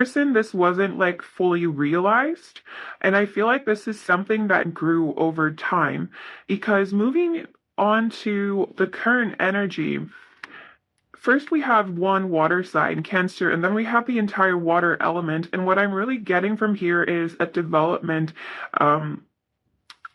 person, this wasn't like fully realized. And I feel like this is something that grew over time because moving on to the current energy, first we have one water sign, Cancer, and then we have the entire water element. And what I'm really getting from here is a development. Um,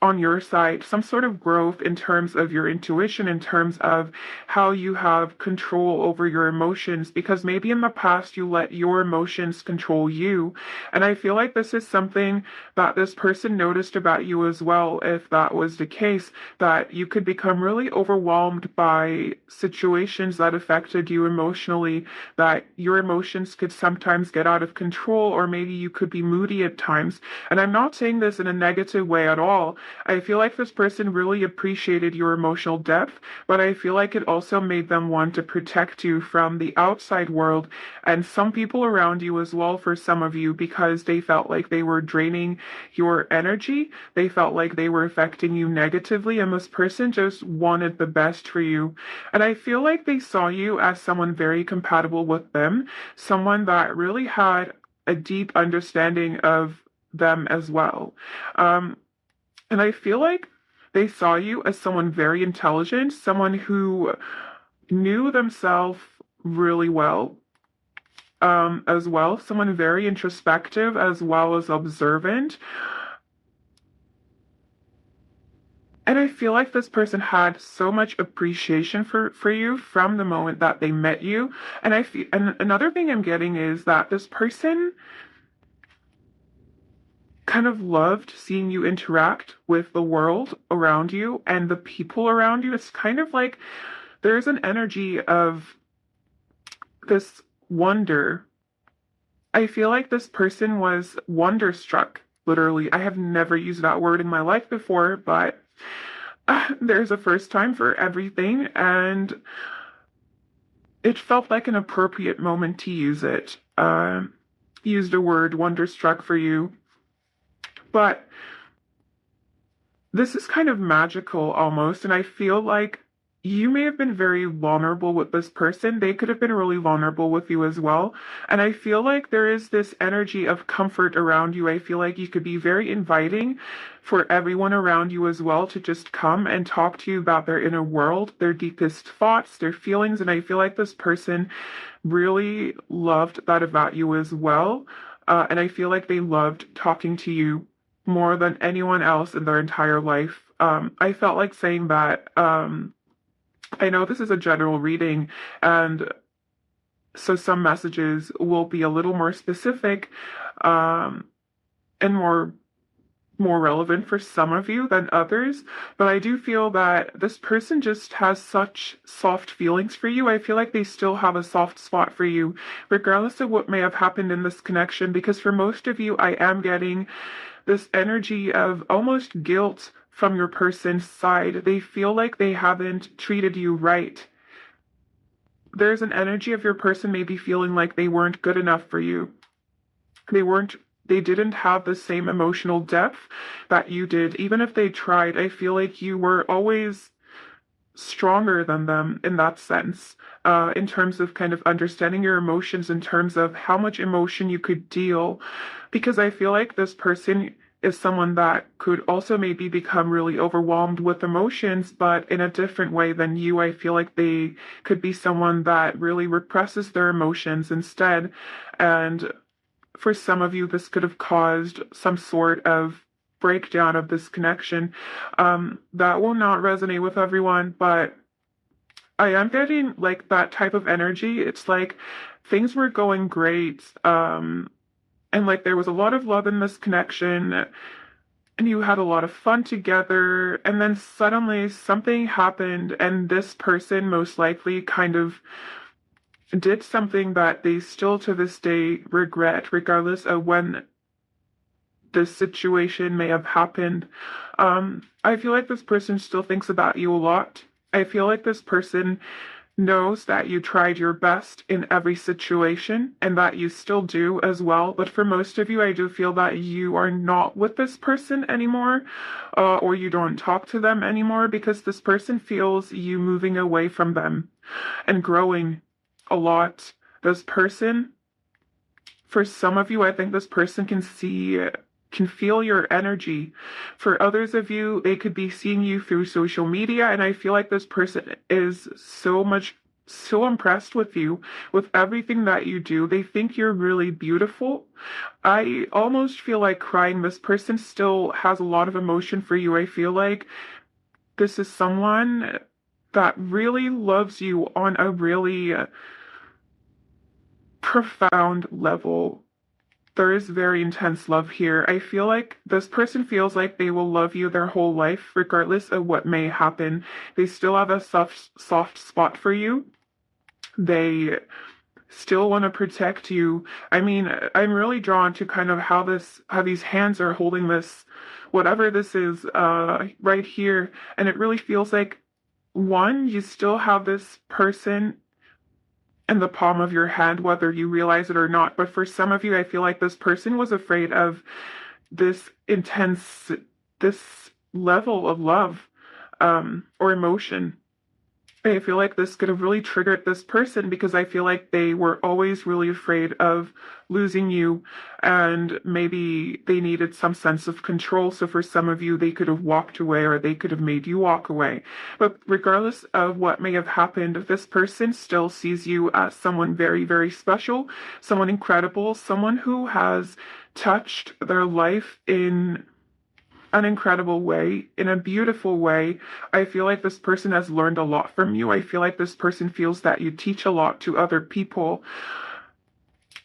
on your side, some sort of growth in terms of your intuition, in terms of how you have control over your emotions, because maybe in the past you let your emotions control you. And I feel like this is something that this person noticed about you as well, if that was the case, that you could become really overwhelmed by situations that affected you emotionally, that your emotions could sometimes get out of control, or maybe you could be moody at times. And I'm not saying this in a negative way at all. I feel like this person really appreciated your emotional depth, but I feel like it also made them want to protect you from the outside world and some people around you as well, for some of you, because they felt like they were draining your energy. They felt like they were affecting you negatively, and this person just wanted the best for you. And I feel like they saw you as someone very compatible with them, someone that really had a deep understanding of them as well. Um, and I feel like they saw you as someone very intelligent, someone who knew themselves really well, as well, someone very introspective as well as observant. And I feel like this person had so much appreciation for you from the moment that they met you. And I feel, and another thing I'm getting is that this person kind of loved seeing you interact with the world around you and the people around you. It's kind of like there's an energy of this wonder. I feel like this person was wonderstruck, literally. I have never used that word in my life before, but there's a first time for everything, and it felt like an appropriate moment to use it. Used a word wonderstruck for you, but this is kind of magical almost, and I feel like you may have been very vulnerable with this person. They could have been really vulnerable with you as well. And I feel like there is this energy of comfort around you. I feel like you could be very inviting for everyone around you as well to just come and talk to you about their inner world, their deepest thoughts, their feelings. And I feel like this person really loved that about you as well. And I feel like they loved talking to you more than anyone else in their entire life. I felt like saying that. I know this is a general reading, and so some messages will be a little more specific, um, and more relevant for some of you than others. But I do feel that this person just has such soft feelings for you. I feel like they still have a soft spot for you, regardless of what may have happened in this connection. Because for most of you, I am getting this energy of almost guilt from your person's side. They feel like they haven't treated you right. There's an energy of your person maybe feeling like they weren't good enough for you. They weren't they didn't have the same emotional depth that you did. Even if they tried, I feel like you were always stronger than them in that sense, in terms of kind of understanding your emotions, in terms of how much emotion you could deal. Because I feel like this person is someone that could also maybe become really overwhelmed with emotions, but in a different way than you. I feel like they could be someone that really represses their emotions instead. And for some of you, this could have caused some sort of breakdown of this connection. That will not resonate with everyone, but I am getting like that type of energy. It's like things were going great. And like there was a lot of love in this connection, and you had a lot of fun together. And then suddenly something happened, and this person most likely kind of did something that they still to this day regret, regardless of when this situation may have happened. I feel like this person still thinks about you a lot. I feel like this person knows that you tried your best in every situation and that you still do as well. But for most of you, I do feel that you are not with this person anymore, or you don't talk to them anymore because this person feels you moving away from them and growing a lot. This person For some of you, I think this person can feel your energy. For others of you, they could be seeing you through social media, and I feel like this person is so impressed with you, with everything that you do. They think you're really beautiful. I almost feel like crying. This person still has a lot of emotion for you. I feel like this is someone that really loves you on a really profound level. There is very intense love here. I feel like this person feels like they will love you their whole life, regardless of what may happen. They still have a soft spot for you. They still want to protect you. I mean, I'm really drawn to kind of how these hands are holding this, whatever this is, right here. And it really feels like, one, you still have this person in the palm of your hand, whether you realize it or not. But for some of you, I feel like this person was afraid of this intense, this level of love, or emotion. I feel like this could have really triggered this person because I feel like they were always really afraid of losing you, and maybe they needed some sense of control. So for some of you, they could have walked away or they could have made you walk away. But regardless of what may have happened, this person still sees you as someone very, very special, someone incredible, someone who has touched their life in an incredible way, in a beautiful way. I feel like this person has learned a lot from you. I feel like this person feels that you teach a lot to other people,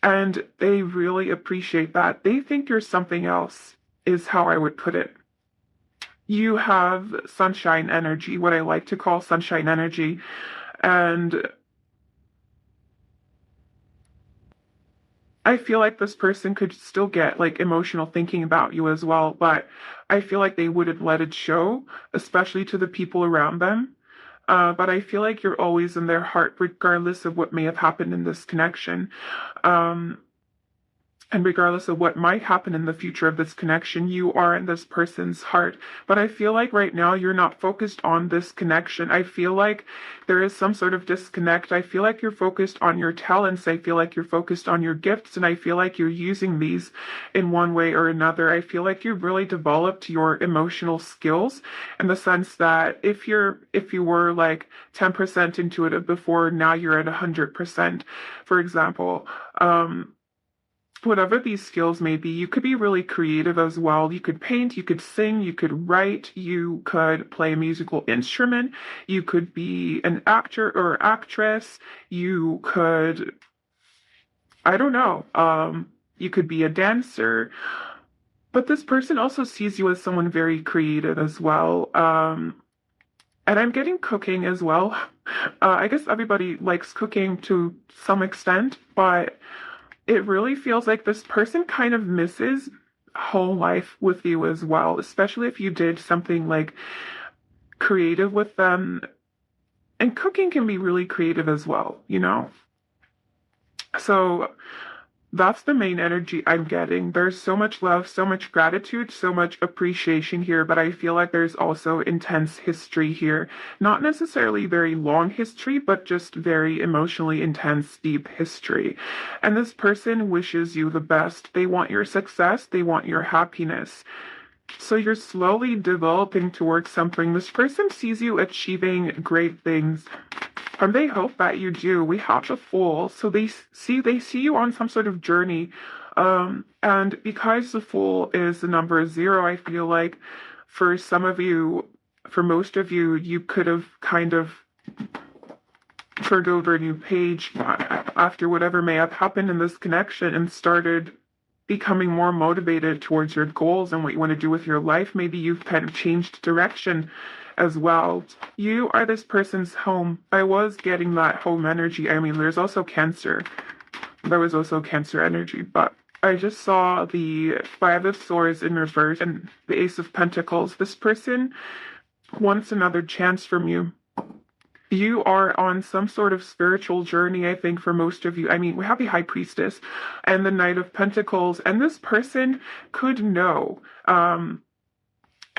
and they really appreciate that. They think you're something else, is how I would put it. You have sunshine energy, what I like to call sunshine energy, and I feel like this person could still get like emotional thinking about you as well, but I feel like they wouldn't let it show, especially to the people around them. But I feel like you're always in their heart, regardless of what may have happened in this connection. Um, and regardless of what might happen in the future of this connection, you are in this person's heart. But I feel like right now you're not focused on this connection. I feel like there is some sort of disconnect. I feel like you're focused on your talents. I feel like you're focused on your gifts. And I feel like you're using these in one way or another. I feel like you've really developed your emotional skills in the sense that if you were like 10% intuitive before, now you're at 100%, for example. Whatever these skills may be, you could be really creative as well. You could paint, you could sing, you could write, you could play a musical instrument, you could be an actor or actress, you could, I don't know, you could be a dancer. But this person also sees you as someone very creative as well. And I'm getting cooking as well. I guess everybody likes cooking to some extent, but it really feels like this person kind of misses whole life with you as well, especially if you did something like creative with them. And cooking can be really creative as well, you know? So that's the main energy I'm getting. There's so much love, so much gratitude, so much appreciation here, but I feel like there's also intense history here. Not necessarily very long history, but just very emotionally intense, deep history. And this person wishes you the best. They want your success, they want your happiness. So you're slowly developing towards something. This person sees you achieving great things, and they hope that you do. We have the Fool, so they see you on some sort of journey. And because the Fool is the number zero, I feel like for some of you, for most of you, you could have kind of turned over a new page after whatever may have happened in this connection and started becoming more motivated towards your goals and what you want to do with your life. Maybe you've kind of changed direction as well. You are this person's home. I was getting that home energy. I mean, there's also Cancer. There was also Cancer energy, but I just saw the Five of Swords in reverse and the Ace of Pentacles. This person wants another chance from you. You are on some sort of spiritual journey, I think, for most of you. I mean, we have the High Priestess and the Knight of Pentacles, and this person could know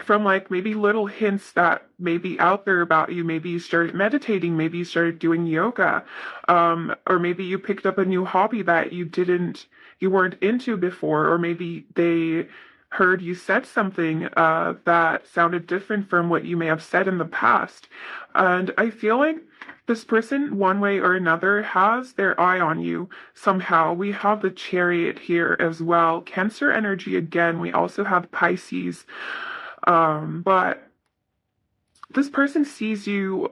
from like maybe little hints that may be out there about you. Maybe you started meditating, maybe you started doing yoga, or maybe you picked up a new hobby that you weren't into before, or maybe they heard you said something that sounded different from what you may have said in the past. And I feel like this person, one way or another, has their eye on you somehow. We have the Chariot here as well. Cancer energy again. We also have Pisces. But this person sees you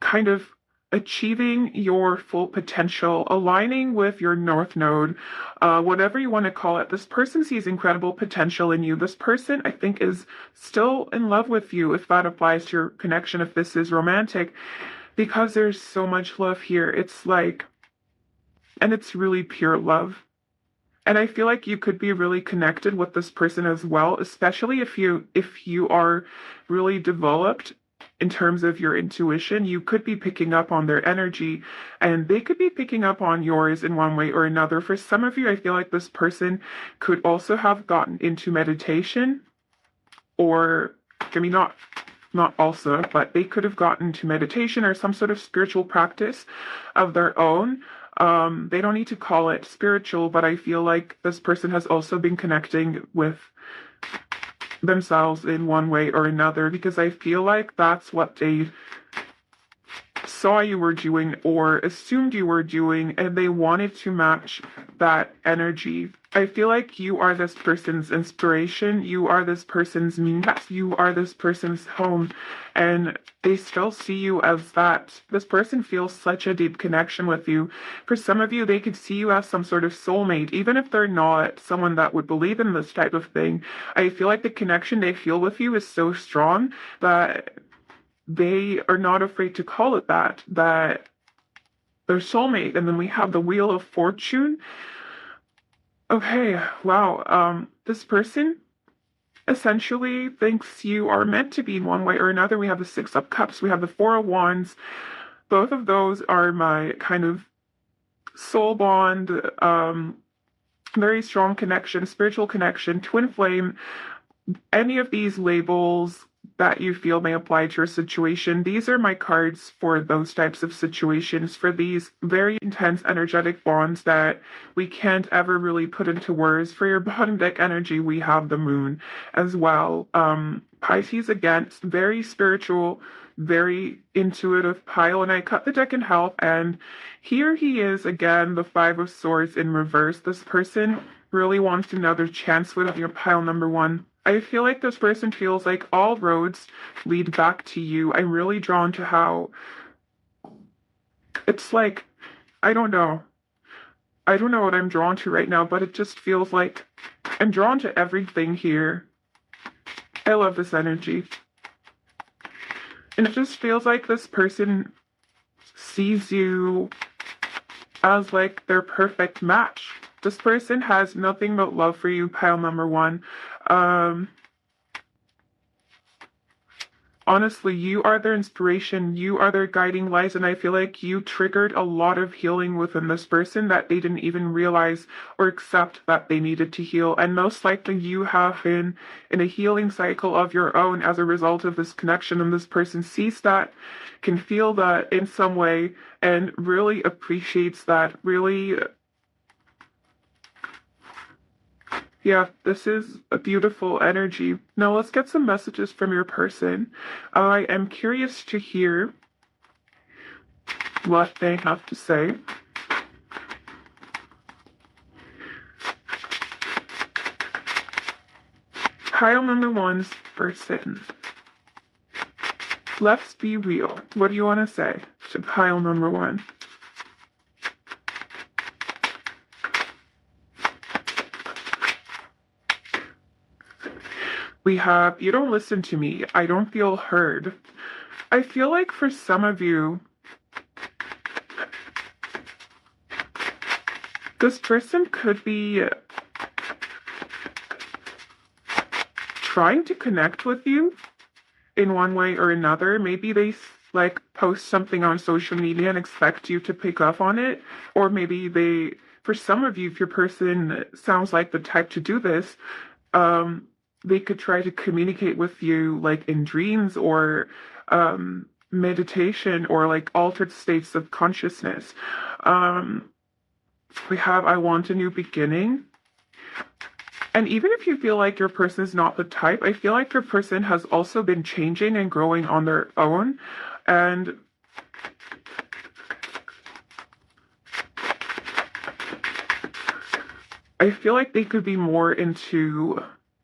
kind of achieving your full potential, aligning with your North Node, whatever you want to call it. This person sees incredible potential in you. This person, I think, is still in love with you, if that applies to your connection, if this is romantic, because there's so much love here. It's like, and it's really pure love. And I feel like you could be really connected with this person as well, especially if you are really developed in terms of your intuition. You could be picking up on their energy, and they could be picking up on yours in one way or another. For some of you, I feel like this person could also have gotten into meditation, or I mean not also, but they could have gotten to meditation or some sort of spiritual practice of their own. They don't need to call it spiritual, but I feel like this person has also been connecting with themselves in one way or another, because I feel like that's what they saw you were doing or assumed you were doing, and they wanted to match that energy. I feel like you are this person's inspiration, you are this person's muse, you are this person's home, and they still see you as that. This person feels such a deep connection with you. For some of you, they could see you as some sort of soulmate, even if they're not someone that would believe in this type of thing. I feel like the connection they feel with you is so strong that they are not afraid to call it that they're soulmate. And then we have the Wheel of Fortune. Okay, wow. This person essentially thinks you are meant to be in one way or another. We have the Six of Cups, we have the Four of Wands. Both of those are my kind of soul bond, very strong connection, spiritual connection, twin flame. Any of these labels that you feel may apply to your situation, these are my cards for those types of situations, for these very intense energetic bonds that we can't ever really put into words. For your bottom deck energy, we have the Moon as well. Pisces, again, very spiritual, very intuitive pile, and I cut the deck in half, and here he is again, the Five of Swords in reverse. This person really wants another chance with your pile number one. I feel like this person feels like all roads lead back to you. I'm really drawn to how it's like, I don't know. I don't know what I'm drawn to right now, but it just feels like I'm drawn to everything here. I love this energy. And it just feels like this person sees you as like their perfect match. This person has nothing but love for you, pile number one. Honestly, you are their inspiration, you are their guiding lights, and I feel like you triggered a lot of healing within this person that they didn't even realize or accept that they needed to heal. And most likely you have been in a healing cycle of your own as a result of this connection, and this person sees that, can feel that in some way, and really appreciates that, really. Yeah, this is a beautiful energy. Now let's get some messages from your person. I am curious to hear what they have to say. Pile number one's person. Let's be real. What do you want to say to pile number one? We have, you don't listen to me. I don't feel heard. I feel like for some of you, this person could be trying to connect with you in one way or another. Maybe they like post something on social media and expect you to pick up on it. Or maybe they, for some of you, if your person sounds like the type to do this, they could try to communicate with you like in dreams or meditation or like altered states of consciousness. We have I want a new beginning. And even if you feel like your person is not the type, I feel like your person has also been changing and growing on their own. And I feel like they could be more into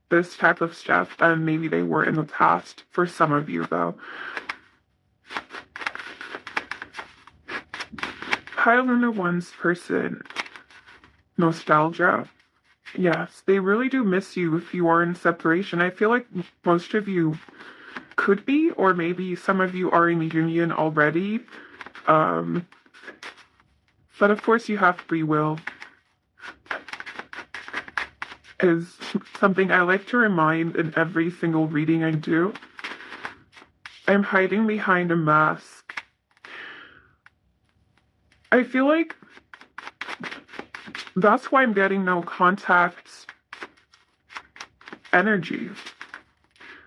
this type of stuff than maybe they were in the past for some of you, though. Pile number one's person, nostalgia. Yes, they really do miss you if you are in separation. I feel like most of you could be, or maybe some of you are in a union already. But of course you have free will. Is something I like to remind in every single reading I do. I'm hiding behind a mask. I feel like that's why I'm getting no contacts energy.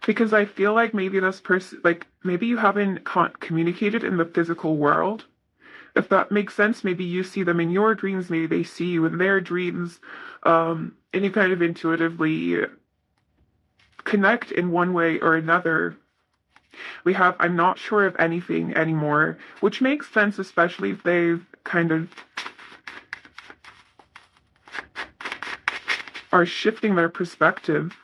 Because I feel like maybe this person, like maybe you haven't communicated in the physical world. If that makes sense, maybe you see them in your dreams, maybe they see you in their dreams, and you kind of intuitively connect in one way or another. We have I'm not sure of anything anymore, which makes sense, especially if they've kind of are shifting their perspective.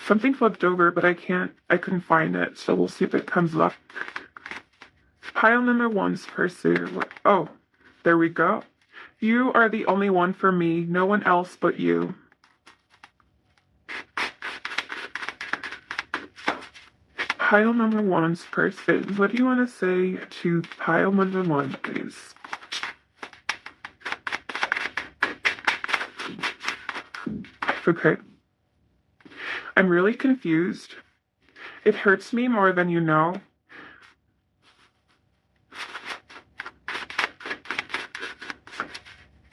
Something flipped over, but I couldn't find it, so we'll see if it comes up. Pile number one's person. Oh, there we go. You are the only one for me, no one else but you. Pile number one's person. What do you want to say to pile number one, please? Okay. I'm really confused. It hurts me more than you know.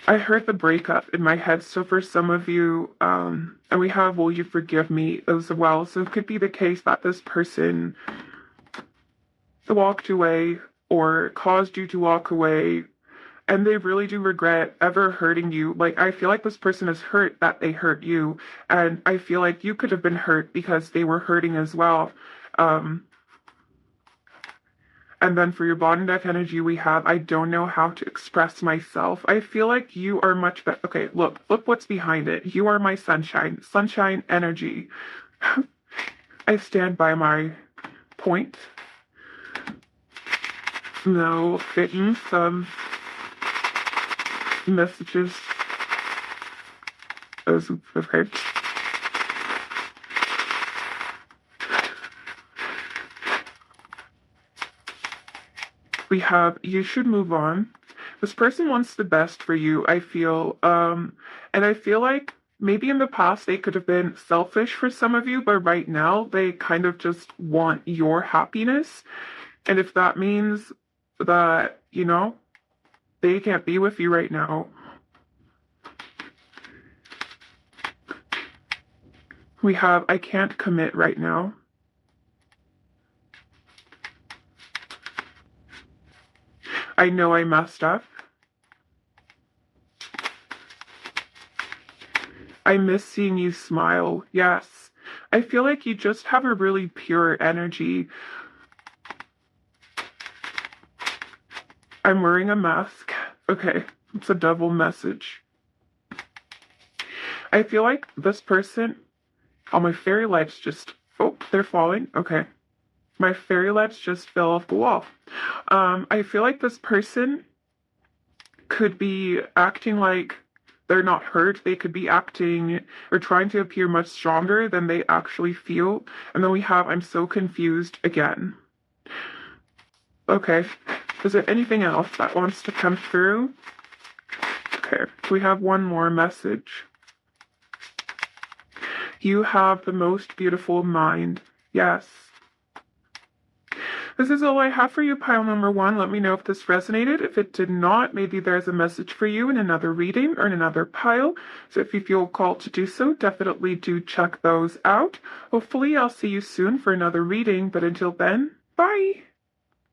I heard the breakup in my head, so for some of you, and we have will you forgive me as well. So it could be the case that this person walked away or caused you to walk away, and they really do regret ever hurting you. Like, I feel like this person is hurt that they hurt you, and I feel like you could have been hurt because they were hurting as well. And then for your bottom deck energy, we have, I don't know how to express myself. I feel like you are much better. Okay, look what's behind it. You are my sunshine energy. I stand by my point. No, getting some messages. Okay. We have you should move on. This person wants the best for you, I feel. And I feel like maybe in the past they could have been selfish for some of you, but right now they kind of just want your happiness. And if that means that, they can't be with you right now. We have I can't commit right now. I know I messed up. I miss seeing you smile. Yes. I feel like you just have a really pure energy. I'm wearing a mask. Okay, it's a double message. I feel like this person, all my fairy lights just, oh, they're falling. Okay. My fairy lights just fell off the wall. I feel like this person could be acting like they're not hurt. They could be acting or trying to appear much stronger than they actually feel. And then we have, I'm so confused again. Okay. Is there anything else that wants to come through? Okay. We have one more message. You have the most beautiful mind. Yes. This is all I have for you, pile number one. Let me know if this resonated. If it did not, maybe there's a message for you in another reading or in another pile. So if you feel called to do so, definitely do check those out. Hopefully, I'll see you soon for another reading. But until then, bye!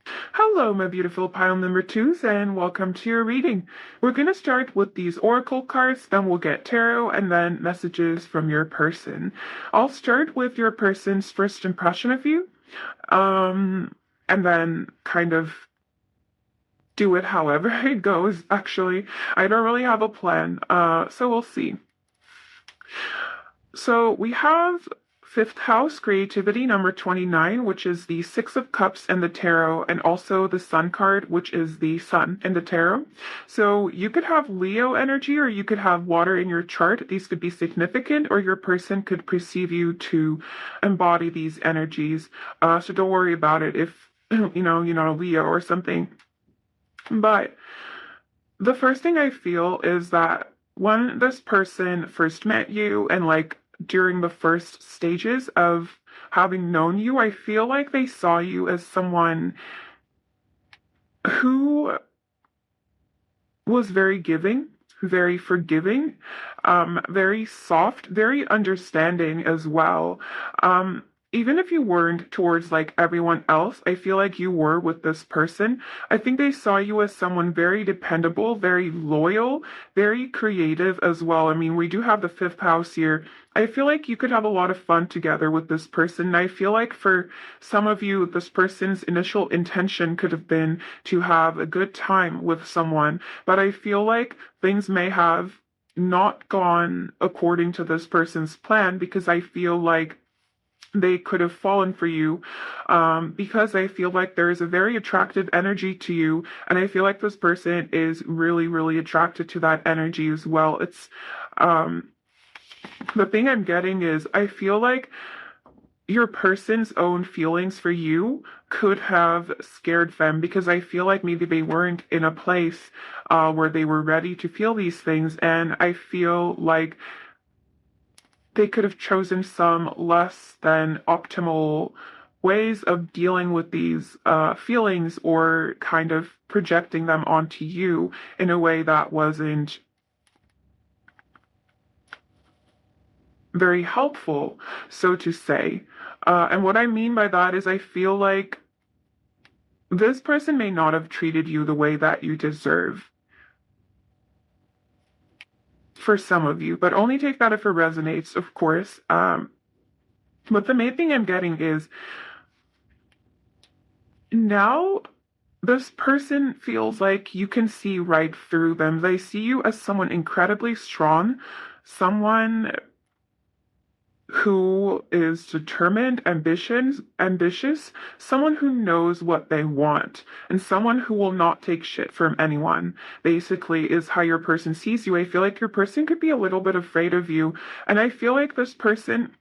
Hello, my beautiful pile number twos, and welcome to your reading. We're going to start with these oracle cards, then we'll get tarot, and then messages from your person. I'll start with your person's first impression of you, and then kind of do it however it goes, actually. I don't really have a plan, so we'll see. So we have fifth house creativity number 29, which is the Six of Cups and the tarot, and also the Sun card, which is the Sun in the tarot. So you could have Leo energy or you could have water in your chart. These could be significant, or your person could perceive you to embody these energies. So don't worry about it if you're not a Leo or something. But the first thing I feel is that when this person first met you and like during the first stages of having known you, I feel like they saw you as someone who was very giving, very forgiving, very soft, very understanding as well. Um, Even if you weren't towards like everyone else, I feel like you were with this person. I think they saw you as someone very dependable, very loyal, very creative as well. I mean, we do have the fifth house here. I feel like you could have a lot of fun together with this person. And I feel like for some of you, this person's initial intention could have been to have a good time with someone, but I feel like things may have not gone according to this person's plan because I feel like they could have fallen for you because I feel like there is a very attractive energy to you, and I feel like this person is really, really attracted to that energy as well. It's um, the thing I'm getting is I feel like your person's own feelings for you could have scared them because I feel like maybe they weren't in a place where they were ready to feel these things. And I feel like they could have chosen some less than optimal ways of dealing with these feelings or kind of projecting them onto you in a way that wasn't very helpful, so to say. And what I mean by that is I feel like this person may not have treated you the way that you deserve for some of you, but only take that if it resonates, of course. But the main thing I'm getting is now this person feels like you can see right through them. They see you as someone incredibly strong, someone who is determined, ambitious, someone who knows what they want, and someone who will not take shit from anyone, basically, is how your person sees you. I feel like your person could be a little bit afraid of you, and I feel like this person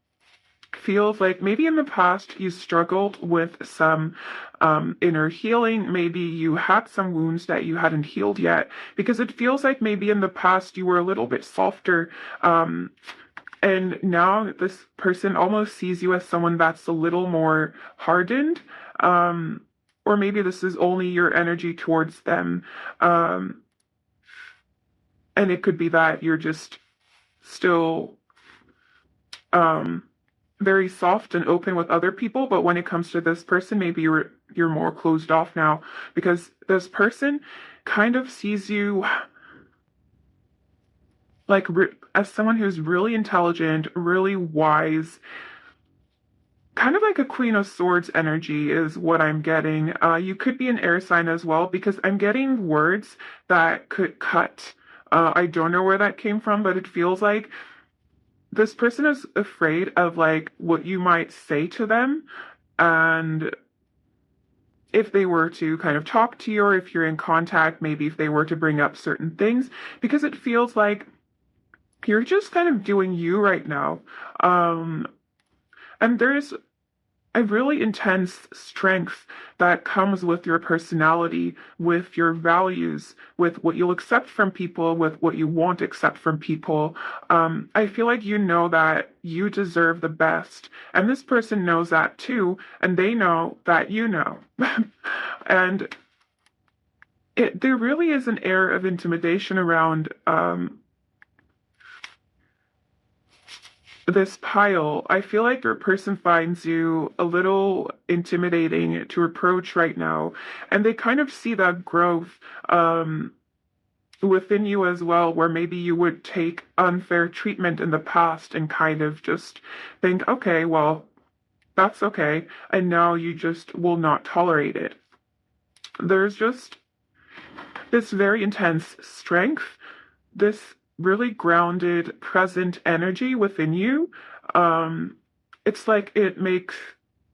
feels like maybe in the past you struggled with some inner healing. Maybe you had some wounds that you hadn't healed yet, because it feels like maybe in the past you were a little bit softer. And now this person almost sees you as someone that's a little more hardened. Or maybe this is only your energy towards them. And it could be that you're just still um, very soft and open with other people, but when it comes to this person, maybe you're more closed off now because this person kind of sees you like as someone who's really intelligent, really wise, kind of like a Queen of Swords energy is what I'm getting. You could be an air sign as well because I'm getting words that could cut. I don't know where that came from, but it feels like this person is afraid of like what you might say to them, and if they were to kind of talk to you or if you're in contact, maybe if they were to bring up certain things, because it feels like you're just kind of doing you right now. Um, and there's a really intense strength that comes with your personality, with your values, with what you'll accept from people, with what you won't accept from people. I feel like you know that you deserve the best, and this person knows that too, and they know that you know. And there really is an air of intimidation around this pile, I feel like your person finds you a little intimidating to approach right now, and they kind of see that growth um, within you as well, where maybe you would take unfair treatment in the past and kind of just think, okay, well, that's okay, and now you just will not tolerate it. There's just this very intense strength, this really grounded, present energy within you. Um, it's like it makes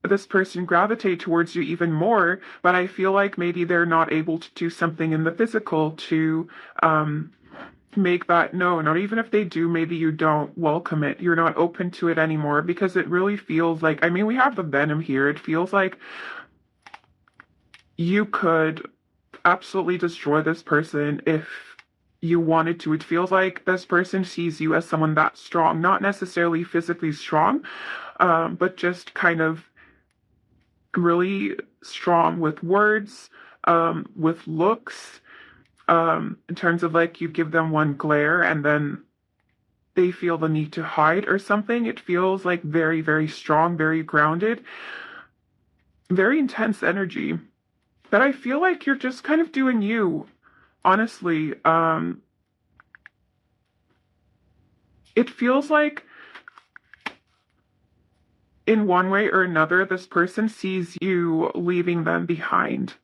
this person gravitate towards you even more, but I feel like maybe they're not able to do something in the physical to um, make that known. Or even if they do, maybe you don't welcome it. You're not open to it anymore because it really feels like, I mean, we have the venom here. It feels like you could absolutely destroy this person if you wanted to. It feels like this person sees you as someone that's strong, not necessarily physically strong, but just kind of really strong with words, with looks, in terms of like you give them one glare and then they feel the need to hide or something. It feels like very, very strong, very grounded, very intense energy. But I feel like you're just kind of doing you, honestly. It feels like in one way or another, this person sees you leaving them behind.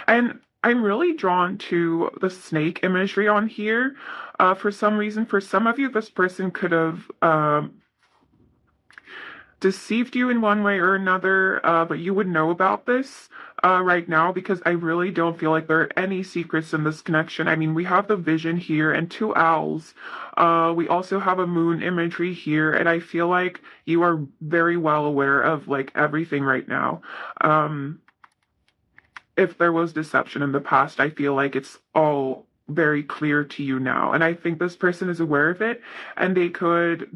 And I'm really drawn to the snake imagery on here. For some reason, for some of you, this person could have deceived you in one way or another, but you would know about this right now because I really don't feel like there are any secrets in this connection. I mean, we have the vision here and two owls. We also have a moon imagery here, and I feel like you are very well aware of like everything right now. If there was deception in the past, I feel like it's all very clear to you now. And I think this person is aware of it, and they could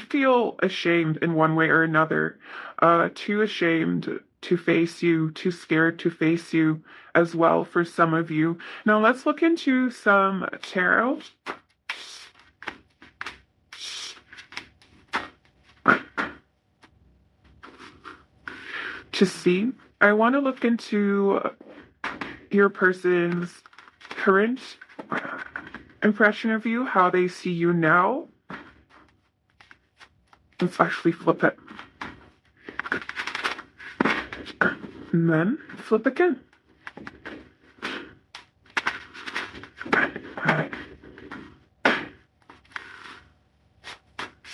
feel ashamed in one way or another, too ashamed to face you, too scared to face you as well for some of you. Now let's look into some tarot. To see, I want to look into your person's current impression of you, how they see you now. Let's actually flip it. And then flip again.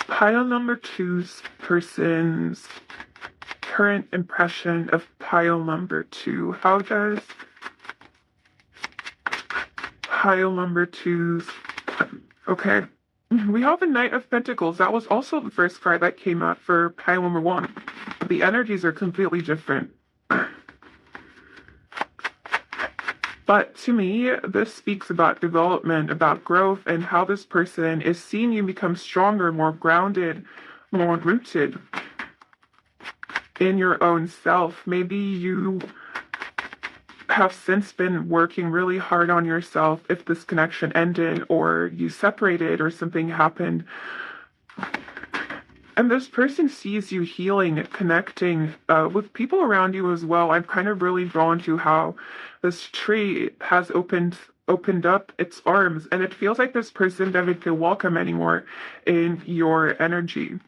Pile number two's person's current impression of pile number two. How does pile number two's... Okay. We have the Knight of Pentacles. That was also the first card that came out for pile number one. The energies are completely different. But to me, this speaks about development, about growth, and how this person is seeing you become stronger, more grounded, more rooted in your own self. Maybe you have since been working really hard on yourself if this connection ended or you separated or something happened. And this person sees you healing, connecting with people around you as well. I'm kind of really drawn to how this tree has opened up its arms, and it feels like this person doesn't feel welcome anymore in your energy.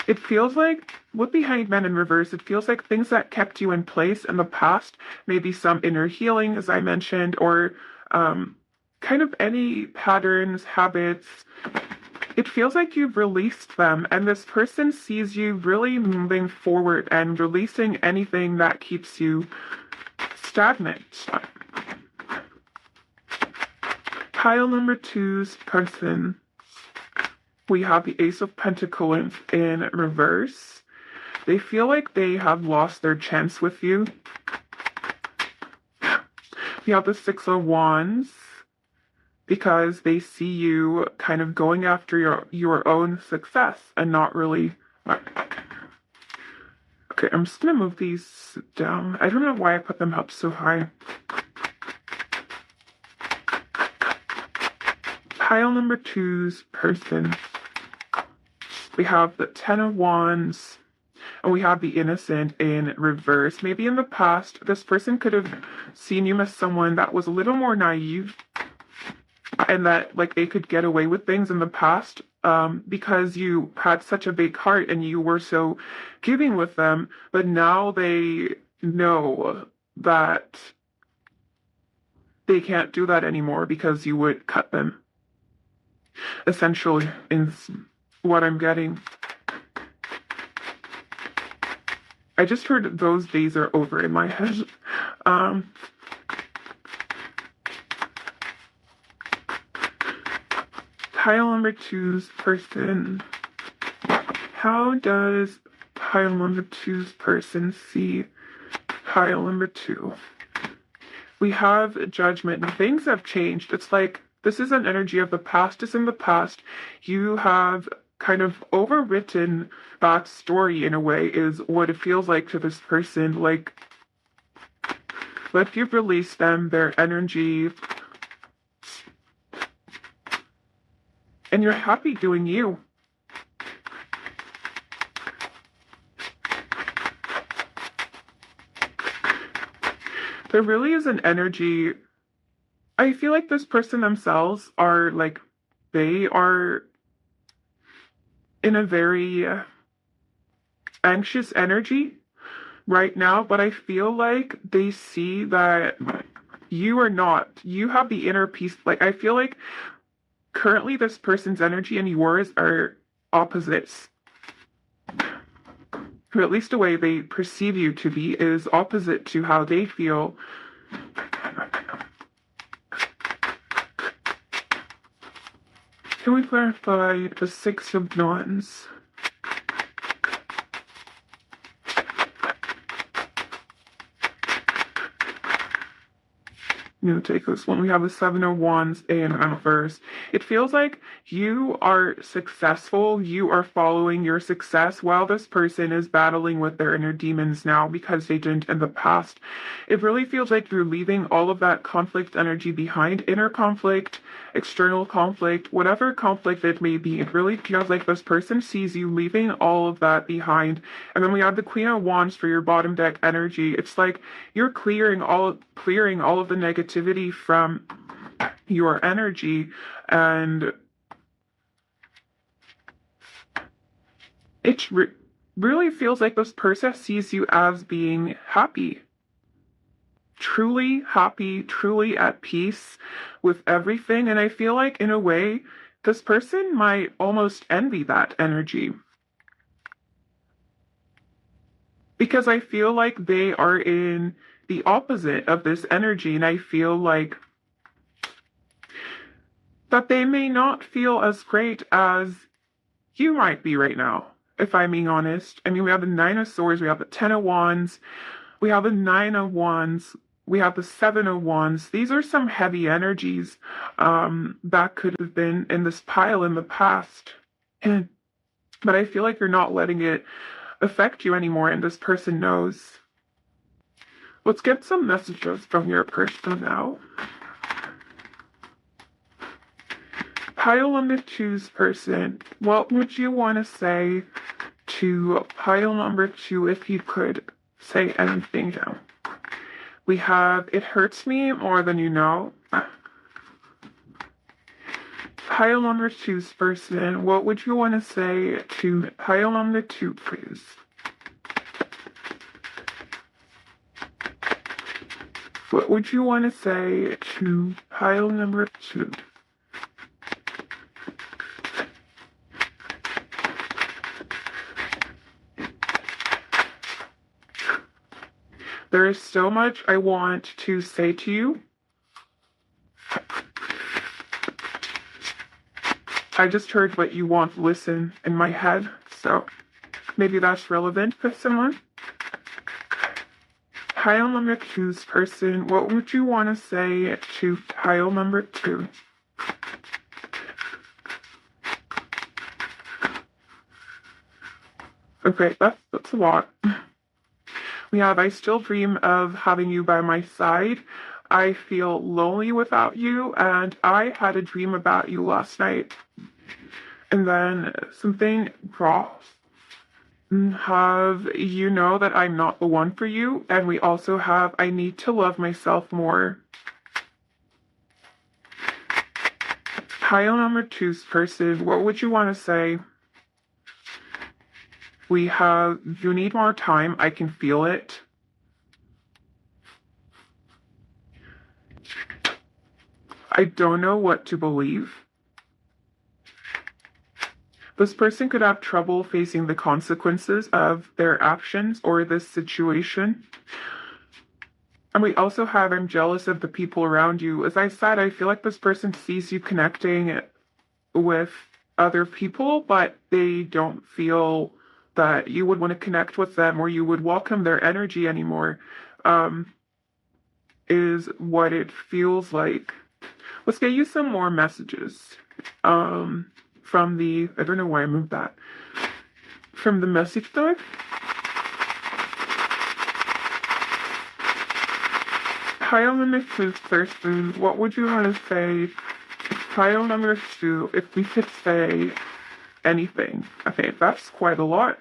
It feels like, with the Hanged Man in reverse, it feels like things that kept you in place in the past, maybe some inner healing, as I mentioned, or kind of any patterns, habits. It feels like you've released them, and this person sees you really moving forward and releasing anything that keeps you stagnant. Pile number two's person. We have the Ace of Pentacles in reverse. They feel like they have lost their chance with you. We have the Six of Wands because they see you kind of going after your own success and not really... Okay, I'm just gonna move these down. I don't know why I put them up so high. Pile number two's person. We have the Ten of Wands, and we have the Innocent in reverse. Maybe in the past, this person could have seen you as someone that was a little more naive and that like they could get away with things in the past because you had such a big heart and you were so giving with them. But now they know that they can't do that anymore because you would cut them. Essentially, is what I'm getting. I just heard those days are over in my head. Pile number two's person. How does pile number two's person see pile number two? We have judgment. Things have changed. It's like this is an energy of the past. It's in the past. You have kind of overwritten that story in a way, is what it feels like to this person. Like, but you've released them, their energy, and you're happy doing you. There really is an energy. I feel like this person themselves are like, they are in a very anxious energy right now, but I feel like they see that you are not. You have the inner peace. Like, I feel like currently this person's energy and yours are opposites. Or at least the way they perceive you to be is opposite to how they feel. Can we clarify the Six of Wands? You know, take this one. We have the Seven of Wands in reverse. It feels like you are successful. You are following your success while this person is battling with their inner demons now because they didn't in the past. It really feels like you're leaving all of that conflict energy behind. Inner conflict, external conflict, whatever conflict it may be. It really feels like this person sees you leaving all of that behind. And then we have the Queen of Wands for your bottom deck energy. It's like you're clearing all of the negativity from your energy, and it really feels like this person sees you as being happy, truly at peace with everything. And I feel like in a way this person might almost envy that energy, because I feel like they are in the opposite of this energy, and I feel like that they may not feel as great as you might be right now, if I'm being honest. I mean, we have the Nine of Swords, we have the Ten of Wands, we have the Nine of Wands, we have the Seven of Wands. These are some heavy energies that could have been in this pile in the past. But I feel like you're not letting it affect you anymore, and this person knows. Let's get some messages from your person now. Pile number two's person. What would you want to say to pile number two if you could say anything now? We have, it hurts me more than you know. Pile number two's person. What would you want to say to pile number two, please? What would you want to say to pile number two? There is so much I want to say to you. I just heard what you want to listen in my head, so maybe that's relevant for someone. Pile number two's person, what would you want to say to pile number two? Okay, that's a lot. We have, I still dream of having you by my side. I feel lonely without you, and I had a dream about you last night. And then something crossed. Have you know that I'm not the one for you? And we also have I need to love myself more. Pile number two's person, what would you want to say? We have you need more time, I can feel it. I don't know what to believe. This person could have trouble facing the consequences of their actions or this situation. And we also have I'm jealous of the people around you. As I said, I feel like this person sees you connecting with other people, but they don't feel that you would want to connect with them or you would welcome their energy anymore, is what it feels like. Let's get you some more messages from the, I don't know why I moved that, from the message deck. Pile number two, Thurston, what would you want to say? Pile number two, if we could say anything. Okay, that's quite a lot.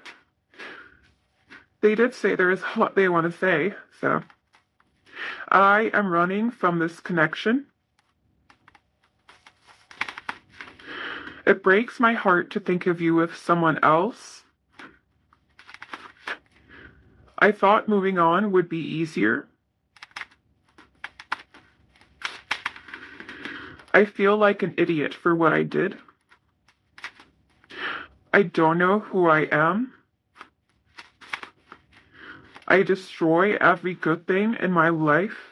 They did say there is a lot they want to say, so. I am running from this connection. It breaks my heart to think of you with someone else. I thought moving on would be easier. I feel like an idiot for what I did. I don't know who I am. I destroy every good thing in my life.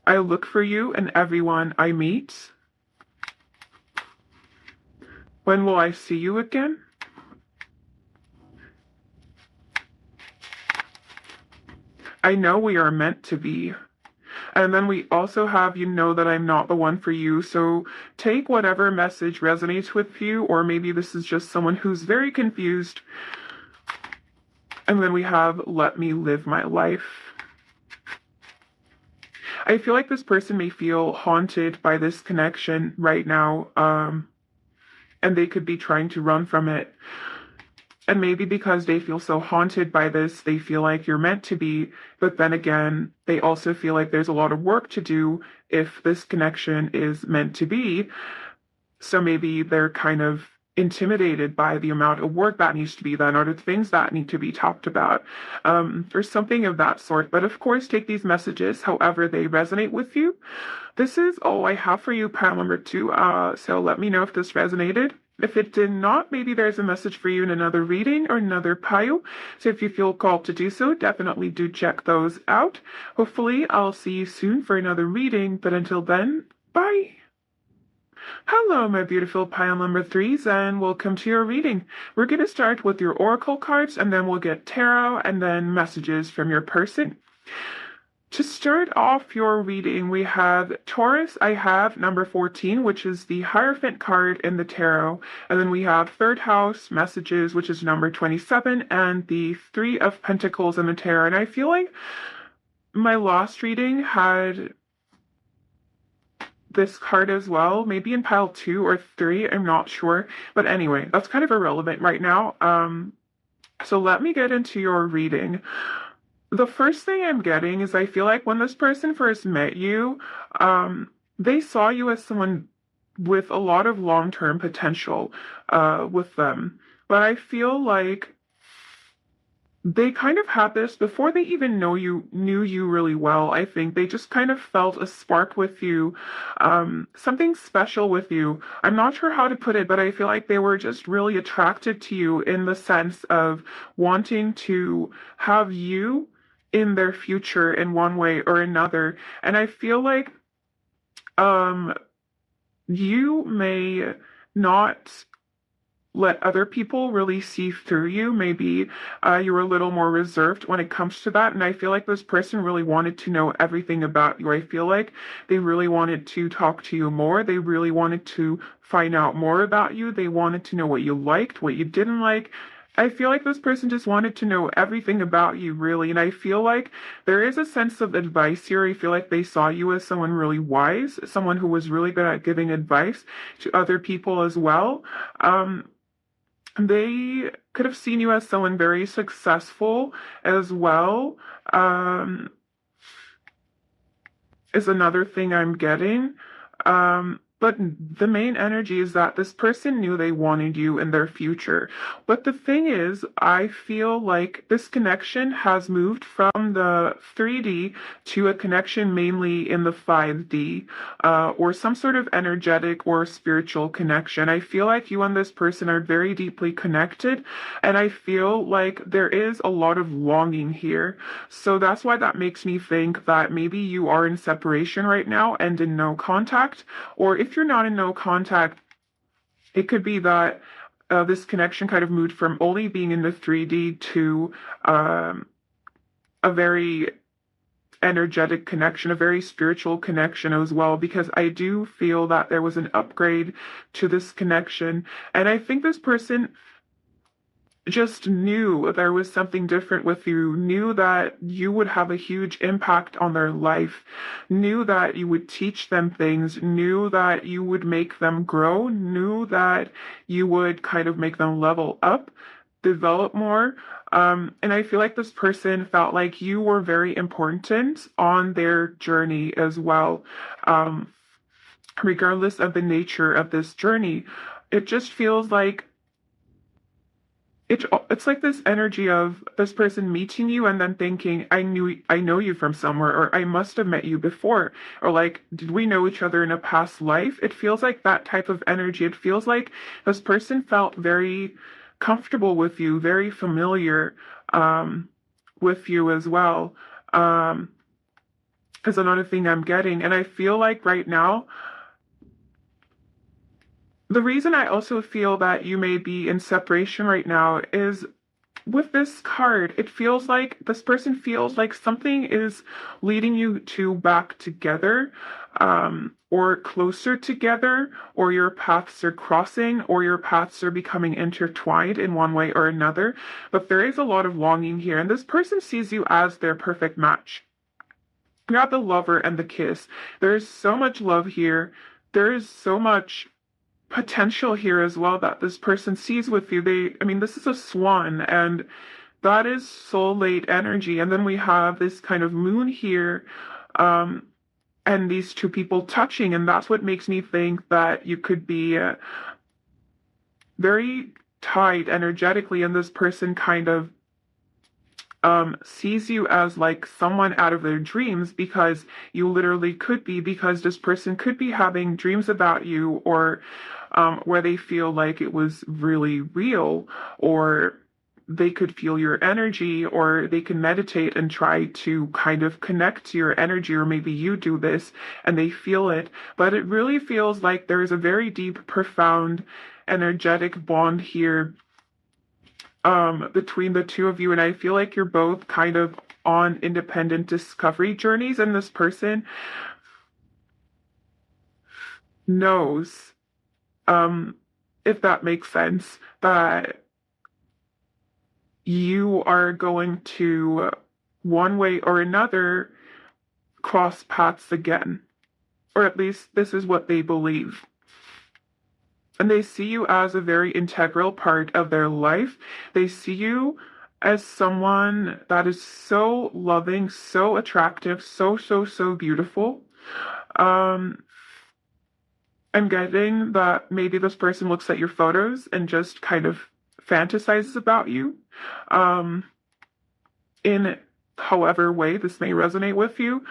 I look for you in everyone I meet. When will I see you again? I know we are meant to be. And then we also have you know that I'm not the one for you. So take whatever message resonates with you, or maybe this is just someone who's very confused. And then we have let me live my life. I feel like this person may feel haunted by this connection right now, and they could be trying to run from it. And maybe because they feel so haunted by this, they feel like you're meant to be. But then again, they also feel like there's a lot of work to do if this connection is meant to be. So maybe they're kind of intimidated by the amount of work that needs to be done or the things that need to be talked about, or something of that sort. But of course, take these messages however they resonate with you. This is all I have for you, pile number two. So let me know if this resonated. If it did not, maybe there's a message for you in another reading or another pile. So if you feel called to do so, definitely do check those out. Hopefully, I'll see you soon for another reading. But until then, bye. Hello, my beautiful pile number threes, and welcome to your reading. We're going to start with your oracle cards, and then we'll get tarot and then messages from your person. To start off your reading, we have Taurus. I have number 14, which is the Hierophant card in the tarot. And then we have third house messages, which is number 27, and the Three of Pentacles in the tarot. And I feel like my last reading had this card as well, maybe in pile 2 or 3, I'm not sure. But anyway, that's kind of irrelevant right now. So let me get into your reading. The first thing I'm getting is I feel like when this person first met you, they saw you as someone with a lot of long-term potential with them. But I feel like they kind of had this before they even knew you really well. I think they just kind of felt a spark with you, something special with you. I'm not sure how to put it, but I feel like they were just really attracted to you in the sense of wanting to have you in their future in one way or another. And I feel like you may not let other people really see through you. Maybe you were a little more reserved when it comes to that. And I feel like this person really wanted to know everything about you. I feel like they really wanted to talk to you more. They really wanted to find out more about you. They wanted to know what you liked, what you didn't like, I feel like this person just wanted to know everything about you, really. And I feel like there is a sense of advice here. I feel like they saw you as someone really wise, someone who was really good at giving advice to other people as well. Um, they could have seen you as someone very successful as well. Um, is another thing I'm getting. But the main energy is that this person knew they wanted you in their future. But the thing is, I feel like this connection has moved from the 3D to a connection mainly in the 5D, or some sort of energetic or spiritual connection. I feel like you and this person are very deeply connected, and I feel like there is a lot of longing here. So that's why that makes me think that maybe you are in separation right now and in no contact. Or if you're not in no contact, it could be that this connection kind of moved from only being in the 3D to um, a very energetic connection, a very spiritual connection as well, because I do feel that there was an upgrade to this connection. And I think this person just knew there was something different with you, knew that you would have a huge impact on their life, knew that you would teach them things, knew that you would make them grow, knew that you would kind of make them level up, develop more. And I feel like this person felt like you were very important on their journey as well. Um, Regardless of the nature of this journey, it just feels like it's like this energy of this person meeting you and then thinking, I know you from somewhere, or I must have met you before, or like, did we know each other in a past life? It feels like that type of energy. It feels like this person felt very comfortable with you, very familiar with you as well. Is another thing I'm getting. And I feel like right now, the reason I also feel that you may be in separation right now is with this card, it feels like this person feels like something is leading you two back together, or closer together, or your paths are crossing, or your paths are becoming intertwined in one way or another. But there is a lot of longing here, and this person sees you as their perfect match. You have the lover and the kiss. There's so much love here. There is so much potential here as well that this person sees with you. I mean, this is a swan, and that is soulmate energy. And then we have this kind of moon here, um, and these two people touching, and that's what makes me think that you could be very tied energetically, and this person kind of sees you as like someone out of their dreams, because you literally could be, because this person could be having dreams about you, or where they feel like it was really real, or they could feel your energy, or they can meditate and try to kind of connect to your energy, or maybe you do this and they feel it. But it really feels like there's a very deep, profound, energetic bond here between the two of you, and I feel like you're both kind of on independent discovery journeys, and this person knows, um if that makes sense, that you are going to, one way or another, cross paths again, or at least this is what they believe. And they see you as a very integral part of their life. They see you as someone that is so loving, so attractive, so beautiful. Um, I'm getting that maybe this person looks at your photos and just kind of fantasizes about you, um, in however way this may resonate with you.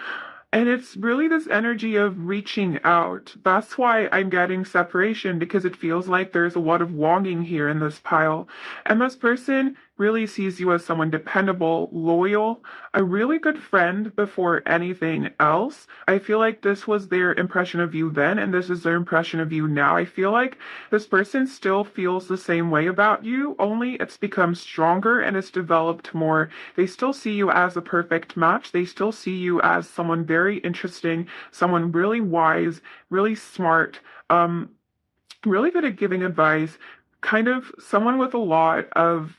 And it's really this energy of reaching out. That's why I'm getting separation, because it feels like there's a lot of longing here in this pile. And this person really sees you as someone dependable, loyal, a really good friend before anything else. I feel like this was their impression of you then, and this is their impression of you now. I feel like this person still feels the same way about you, only it's become stronger and it's developed more. They still see you as a perfect match. They still see you as someone very interesting, someone really wise, really smart, really good at giving advice, kind of someone with a lot of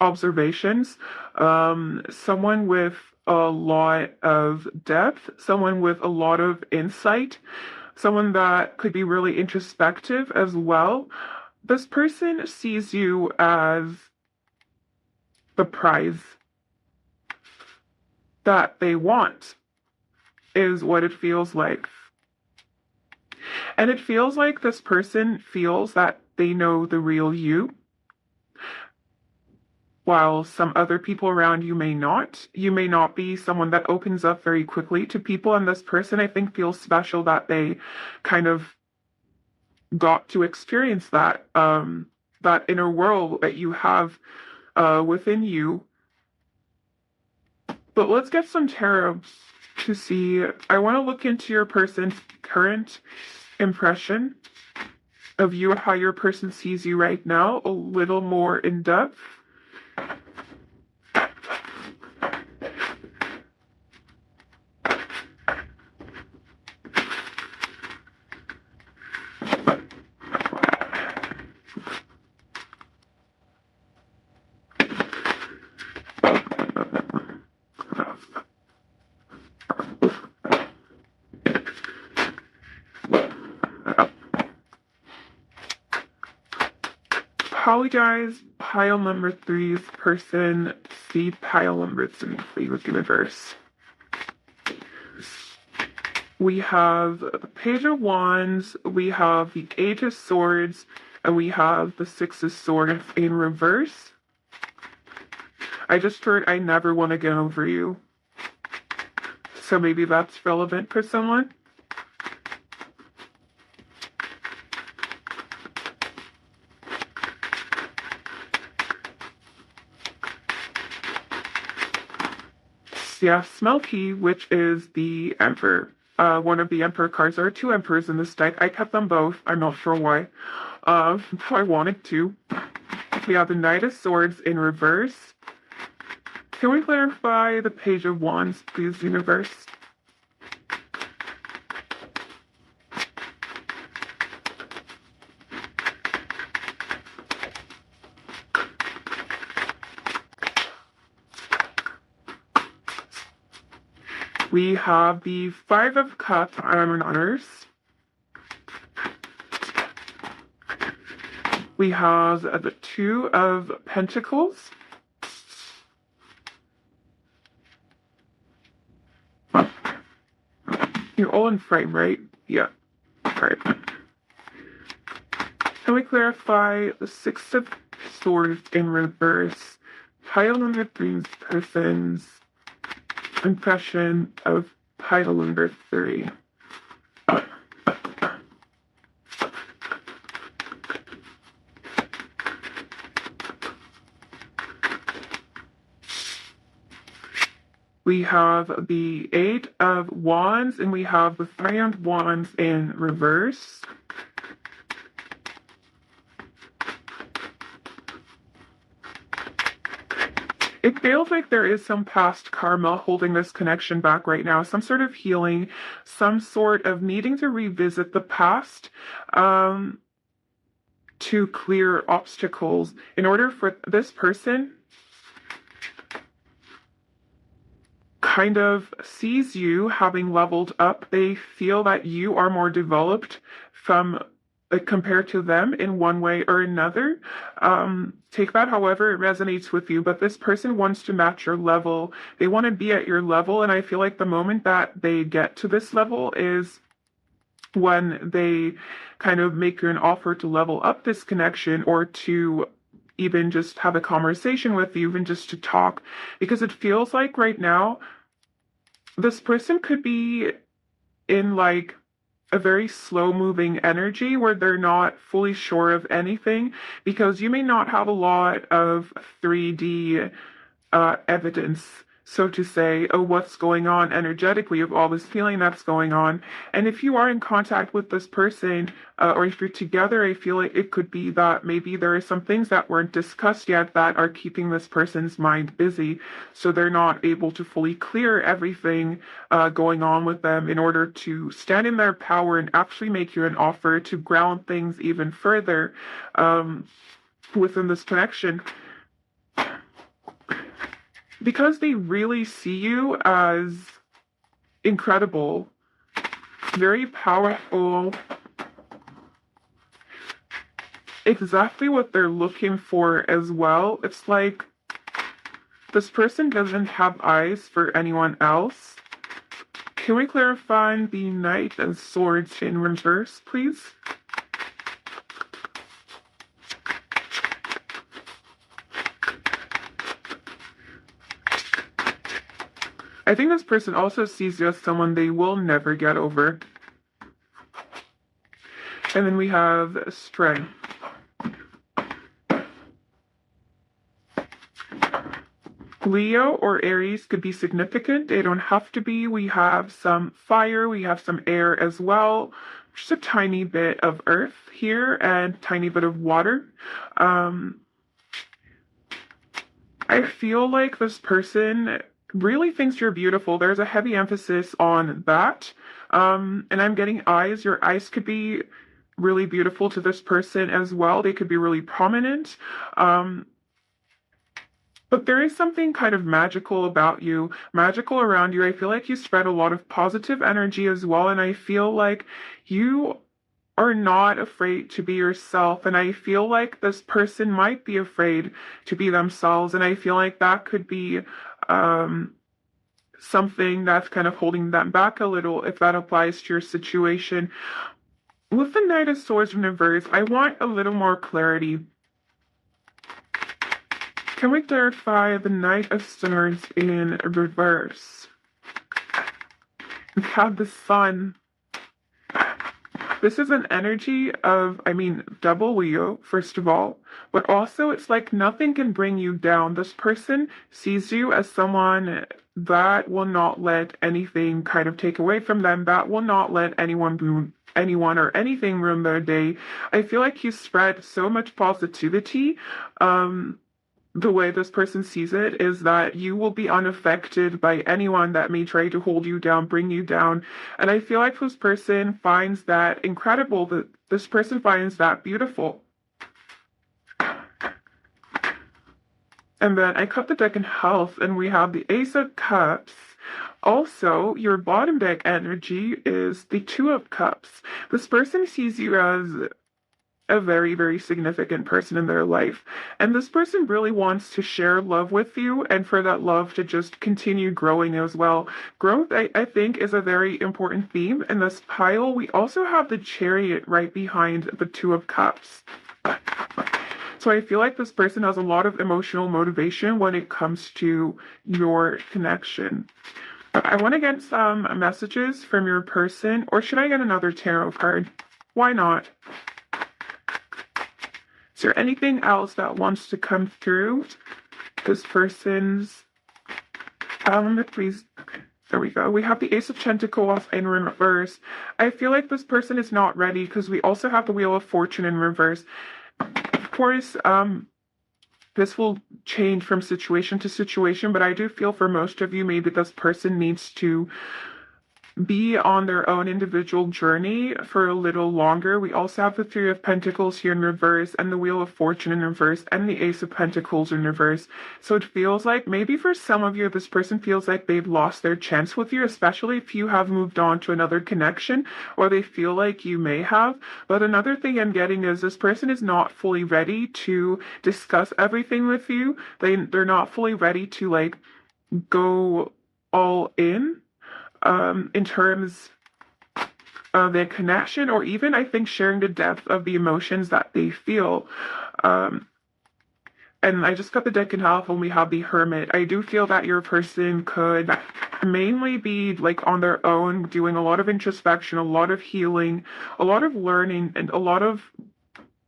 observations, someone with a lot of depth, someone with a lot of insight, someone that could be really introspective as well. This person sees you as the prize that they want, is what it feels like. And it feels like this person feels that they know the real you, while some other people around you may not. You may not be someone that opens up very quickly to people, and this person, I think, feels special that they kind of got to experience that, that inner world that you have within you. But let's get some tarot to see. I want to look into your person's current impression of you, how your person sees you right now, a little more in depth. Apologize, pile number three's person, see pile number three with the reverse. We have the Page of Wands, we have the Eight of Swords, and we have the Six of Swords in reverse. I just heard I never want to get over you. So maybe that's relevant for someone. Yeah, Smelky, which is the Emperor. One of the Emperor cards. There are two Emperors in this deck. I kept them both. I'm not sure why. I wanted to. We have the Knight of Swords in reverse. Can we clarify the Page of Wands, please, universe? We have the Five of Cups on honors. We have the Two of Pentacles. You're all in frame, right? Yeah. Right. Can we clarify the Six of Swords in reverse? Pile number three's person's impression of pile number three. We have the Eight of Wands and we have the Three of Wands in reverse. It feels like there is some past karma holding this connection back right now, some sort of healing, some sort of needing to revisit the past to clear obstacles in order for this person kind of sees you having leveled up. They feel that you are more developed from compared to them in one way or another. Take that however it resonates with you, but this person wants to match your level. They want to be at your level, and I feel like the moment that they get to this level is when they kind of make you an offer to level up this connection or to even just have a conversation with you, even just to talk, because it feels like right now this person could be in like a very slow moving energy where they're not fully sure of anything, because you may not have a lot of 3D evidence, so to say, of what's going on energetically, of all this feeling that's going on. And if you are in contact with this person, or if you're together, I feel like it could be that maybe there are some things that weren't discussed yet that are keeping this person's mind busy, so they're not able to fully clear everything going on with them in order to stand in their power and actually make you an offer to ground things even further within this connection. because they really see you as incredible, very powerful, exactly what they're looking for as well. It's like this person doesn't have eyes for anyone else. Can we clarify the Knight of Swords in reverse, please? I think this person also sees you as someone they will never get over. And then we have Strength. Leo or Aries could be significant. They don't have to be. We have some fire, we have some air as well. Just a tiny bit of earth here and tiny bit of water. I feel like this person really thinks you're beautiful. There's a heavy emphasis on that. And I'm getting eyes. Your eyes could be really beautiful to this person as well. They could be really prominent. But there is something kind of magical about you, magical around you. I feel like you spread a lot of positive energy as well. And I feel like you are not afraid to be yourself. And I feel like this person might be afraid to be themselves. And I feel like that could be something that's kind of holding them back a little if that applies to your situation. With the Knight of Swords in reverse, I want a little more clarity. Can we clarify the Knight of Swords in reverse? We have the Sun. This is an energy of, double Leo, first of all, but also it's like nothing can bring you down. This person sees you as someone that will not let anything kind of take away from them, that will not let anyone or anything ruin their day. I feel like you spread so much positivity. The way this person sees it is that you will be unaffected by anyone that may try to hold you down, bring you down. And I feel like this person finds that incredible, that this person finds that beautiful. And then I cut the deck in health, and we have the Ace of Cups. Also, your bottom deck energy is the Two of Cups. This person sees you as a very, very significant person in their life. And this person really wants to share love with you and for that love to just continue growing as well. Growth, I think, is a very important theme in this pile. We also have the Chariot right behind the Two of Cups. So I feel like this person has a lot of emotional motivation when it comes to your connection. I want to get some messages from your person, or should I get another tarot card? Why not? Is there anything else that wants to come through this person's please? There we go. We have the Ace of Pentacles in reverse. I feel like this person is not ready because we also have the Wheel of Fortune in reverse. Of course, this will change from situation to situation, but I do feel for most of you, maybe this person needs to be on their own individual journey for a little longer. We also have the Three of Pentacles here in reverse and the Wheel of Fortune in reverse and the Ace of Pentacles in reverse. So it feels like maybe for some of you, this person feels like they've lost their chance with you, especially if you have moved on to another connection or they feel like you may have. But another thing I'm getting is this person is not fully ready to discuss everything with you. They're not fully ready to go all in terms of their connection, or even I think sharing the depth of the emotions that they feel. And I just got the deck in half when we have the Hermit. I do feel that your person could mainly be on their own, doing a lot of introspection, a lot of healing, a lot of learning, and a lot of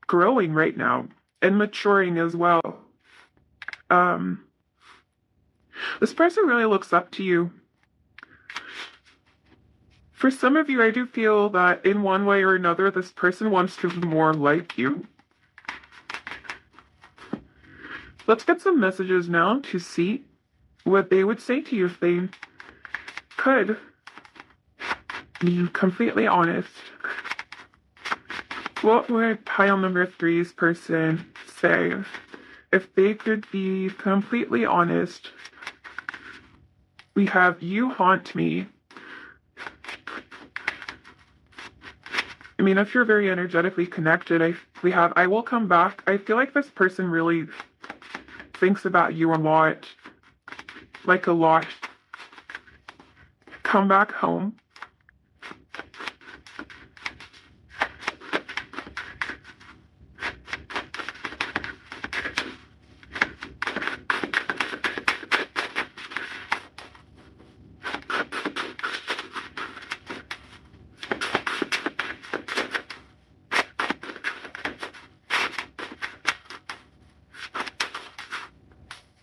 growing right now and maturing as well. This person really looks up to you. For some of you, I do feel that in one way or another, this person wants to be more like you. Let's get some messages now to see what they would say to you if they could be completely honest. What would pile number 3's person say if they could be completely honest? We have you haunt me. I mean, if you're very energetically connected, we have I will come back. I feel like this person really thinks about you a lot, like a lot. Come back home.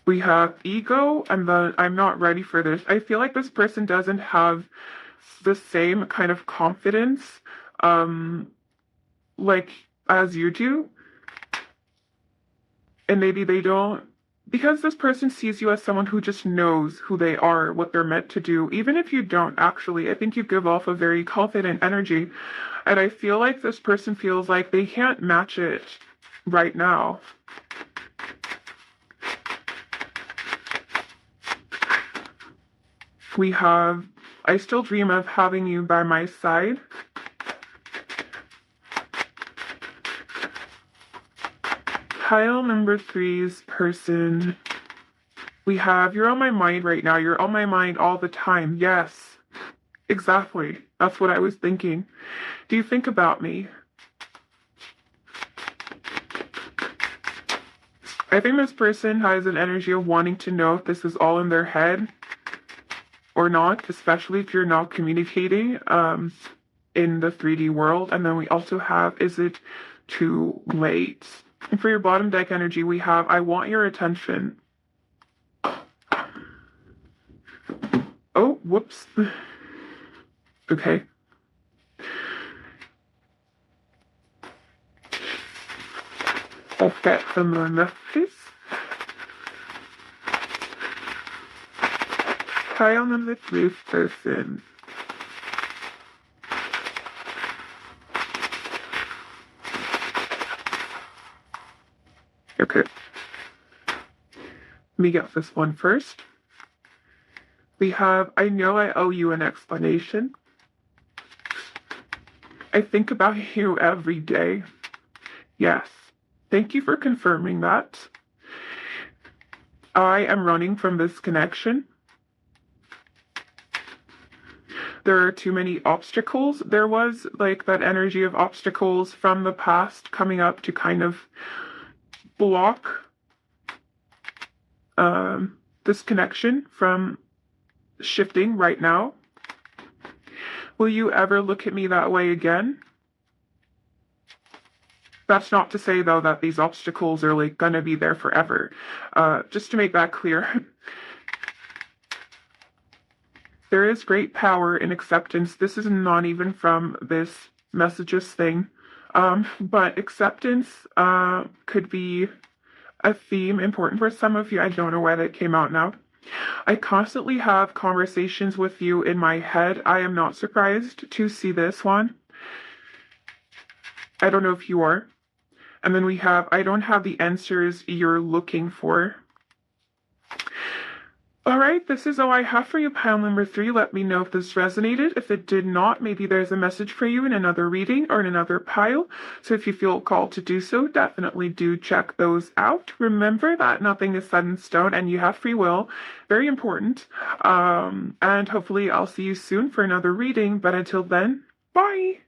We have ego, and then I'm not ready for this. I feel like this person doesn't have the same kind of confidence, um, like as you do, and maybe they don't. Because this person sees you as someone who just knows who they are, what they're meant to do, even if you don't actually. I think you give off a very confident energy. And I feel like this person feels like they can't match it right now. We have, I still dream of having you by my side. Pile number three's person. We have, you're on my mind right now. You're on my mind all the time. Yes, exactly. That's what I was thinking. Do you think about me? I think this person has an energy of wanting to know if this is all in their head or not, especially if you're not communicating in the 3D world. And then we also have, is it too late? And for your bottom deck energy, we have, I want your attention. Oh, whoops. Okay. Okay, and then the face. Pile number three person. Okay. Let me get this one first. We have, I know I owe you an explanation. I think about you every day. Yes. Thank you for confirming that. I am running from this connection. There are too many obstacles. There was like that energy of obstacles from the past coming up to kind of block this connection from shifting right now. Will you ever look at me that way again? That's not to say, though, that these obstacles are like gonna be there forever. Just to make that clear. There is great power in acceptance. This is not even from this messages thing. But acceptance could be a theme important for some of you. I don't know why that came out now. I constantly have conversations with you in my head. I am not surprised to see this one. I don't know if you are. And then we have, I don't have the answers you're looking for. All right, this is all I have for you, pile number three. Let me know if this resonated. If it did not, maybe there's a message for you in another reading or in another pile. So if you feel called to do so, definitely do check those out. Remember that nothing is set in stone and you have free will. Very important. And hopefully I'll see you soon for another reading. But until then, bye.